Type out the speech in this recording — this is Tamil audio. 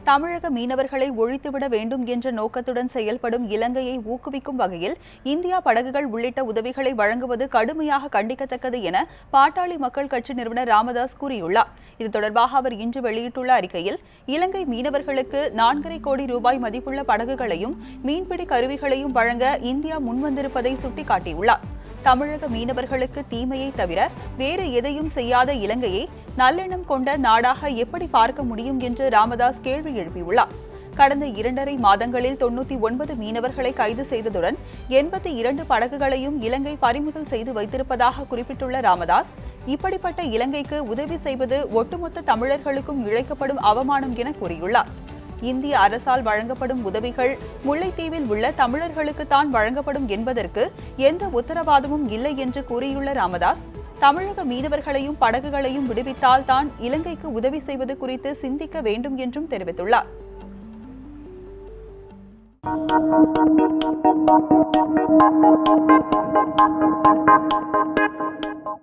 தமிழக மீனவர்களை ஒழித்துவிட வேண்டும் என்ற நோக்கத்துடன் செயல்படும் இலங்கையை ஊக்குவிக்கும் வகையில் இந்தியா படகுகள் உள்ளிட்ட உதவிகளை வழங்குவது கடுமையாக கண்டிக்கத்தக்கது என பாட்டாளி மக்கள் கட்சி நிறுவனர் ராமதாஸ் கூறியுள்ளார். இது தொடர்பாக அவர் இன்று வெளியிட்டுள்ள அறிக்கையில், இலங்கை மீனவர்களுக்கு 4.5 கோடி ரூபாய் மதிப்புள்ள படகுகளையும் மீன்பிடி கருவிகளையும் வழங்க இந்தியா முன்வந்திருப்பதை சுட்டிக்காட்டியுள்ளார். தமிழக மீனவர்களுக்கு தீமையை தவிர வேறு எதையும் செய்யாத இலங்கையை நல்லெண்ணம் கொண்ட நாடாக எப்படி பார்க்க முடியும் என்று ராமதாஸ் கேள்வி எழுப்பியுள்ளார். கடந்த 2.5 மாதங்களில் 99 மீனவர்களை கைது செய்ததுடன் 82 படகுகளையும் இலங்கை பறிமுதல் செய்து வைத்திருப்பதாக குறிப்பிட்டுள்ள ராமதாஸ், இப்படிப்பட்ட இலங்கைக்கு உதவி செய்வது ஒட்டுமொத்த தமிழர்களுக்கும் இழைக்கப்படும் அவமானம் என கூறியுள்ளார். இந்திய அரசால் வழங்கப்படும் உதவிகள் முல்லைத்தீவில் உள்ள தமிழர்களுக்கு தான் வழங்கப்படும் என்பதற்கு எந்த உத்தரவாதமும் இல்லை என்று கூறியுள்ள ராமதாஸ், தமிழக மீனவர்களையும் படகுகளையும் விடுவித்தால் தான் இலங்கைக்கு உதவி செய்வது குறித்து சிந்திக்க வேண்டும் என்றும் தெரிவித்துள்ளார்.